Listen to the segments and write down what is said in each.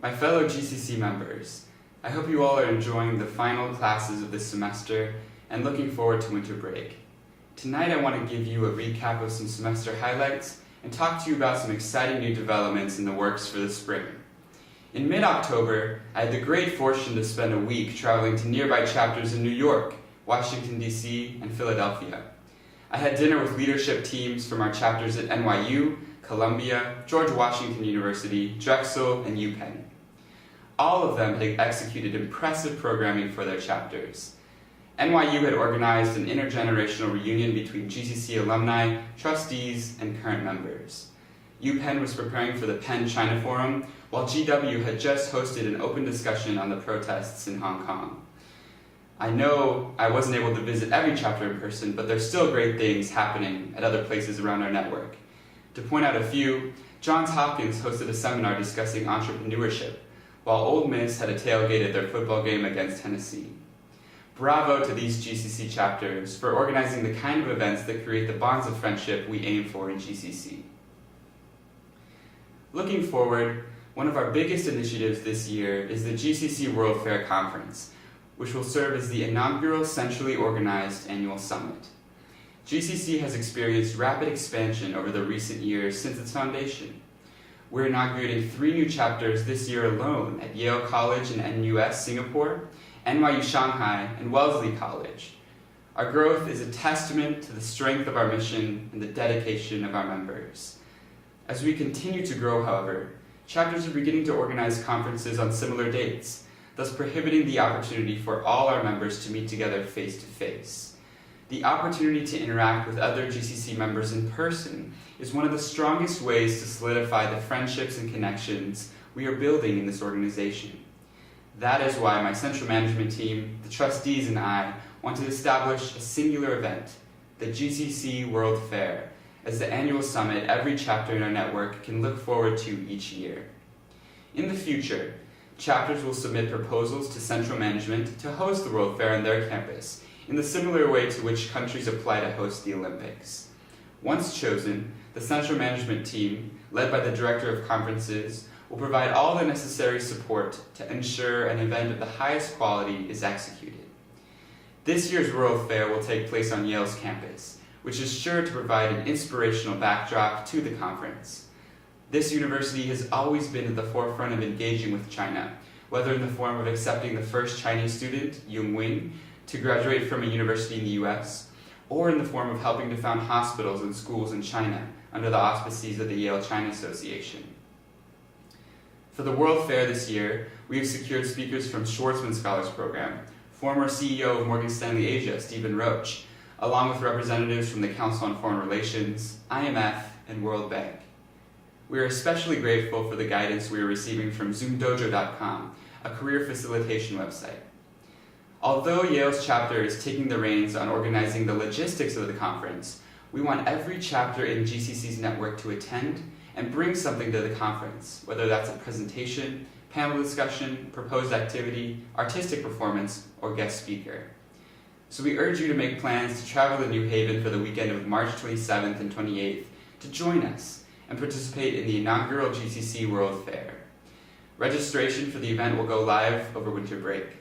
My fellow GCC members, I hope you all are enjoying the final classes of this semester and looking forward to winter break. Tonight I want to give you a recap of some semester highlights and talk to you about some exciting new developments in the works for the spring. In mid-October, I had the great fortune to spend a week traveling to nearby chapters in New York, Washington, D.C., and Philadelphia. I had dinner with leadership teams from our chapters at NYU, Columbia, George Washington University, Drexel, and UPenn. All of them had executed impressive programming for their chapters. NYU had organized an intergenerational reunion between GCC alumni, trustees, and current members. UPenn was preparing for the Penn-China Forum, while GW had just hosted an open discussion on the protests in Hong Kong. I know I wasn't able to visit every chapter in person, but there's still great things happening at other places around our network. To point out a few, Johns Hopkins hosted a seminar discussing entrepreneurship, while Ole Miss had a tailgate at their football game against Tennessee. Bravo to these GCC chapters for organizing the kind of events that create the bonds of friendship we aim for in GCC. Looking forward, one of our biggest initiatives this year is the GCC World Fair Conference, which will serve as the inaugural centrally organized annual summit. GCC has experienced rapid expansion over the recent years since its foundation. We're inaugurating 3 new chapters this year alone at Yale College and NUS Singapore, NYU Shanghai, and Wellesley College. Our growth is a testament to the strength of our mission and the dedication of our members. As we continue to grow, however, chapters are beginning to organize conferences on similar dates, thus prohibiting the opportunity for all our members to meet together face-to-face. The opportunity to interact with other GCC members in person is one of the strongest ways to solidify the friendships and connections we are building in this organization. That is why my central management team, the trustees, and I want to establish a singular event, the GCC World Fair, as the annual summit every chapter in our network can look forward to each year. In the future, chapters will submit proposals to central management to host the World Fair on their campus, in the similar way to which countries apply to host the Olympics. Once chosen, the central management team, led by the Director of Conferences, will provide all the necessary support to ensure an event of the highest quality is executed. This year's World Fair will take place on Yale's campus, which is sure to provide an inspirational backdrop to the conference. This university has always been at the forefront of engaging with China, whether in the form of accepting the first Chinese student, Yung Wing, to graduate from a university in the US, or in the form of helping to found hospitals and schools in China under the auspices of the Yale-China Association. For the World Fair this year, we have secured speakers from Schwarzman Scholars Program, former CEO of Morgan Stanley Asia, Stephen Roach, along with representatives from the Council on Foreign Relations, IMF, and World Bank. We are especially grateful for the guidance we are receiving from ZoomDojo.com, a career facilitation website. Although Yale's chapter is taking the reins on organizing the logistics of the conference, we want every chapter in GCC's network to attend and bring something to the conference, whether that's a presentation, panel discussion, proposed activity, artistic performance, or guest speaker. So we urge you to make plans to travel to New Haven for the weekend of March 27th and 28th to join us and participate in the inaugural GCC World Fair. Registration for the event will go live over winter break.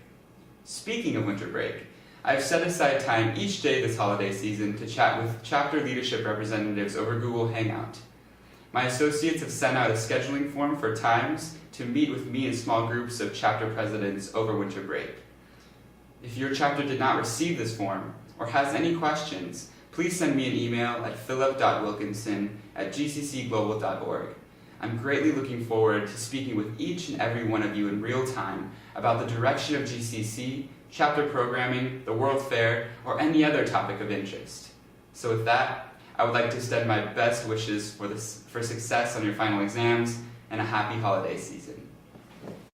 Speaking of winter break, I have set aside time each day this holiday season to chat with chapter leadership representatives over Google Hangout. My associates have sent out a scheduling form for times to meet with me in small groups of chapter presidents over winter break. If your chapter did not receive this form or has any questions, please send me an email at philip.wilkinson@gccglobal.org. I'm greatly looking forward to speaking with each and every one of you in real time about the direction of GCC, chapter programming, the World Fair, or any other topic of interest. So with that, I would like to extend my best wishes for success on your final exams and a happy holiday season.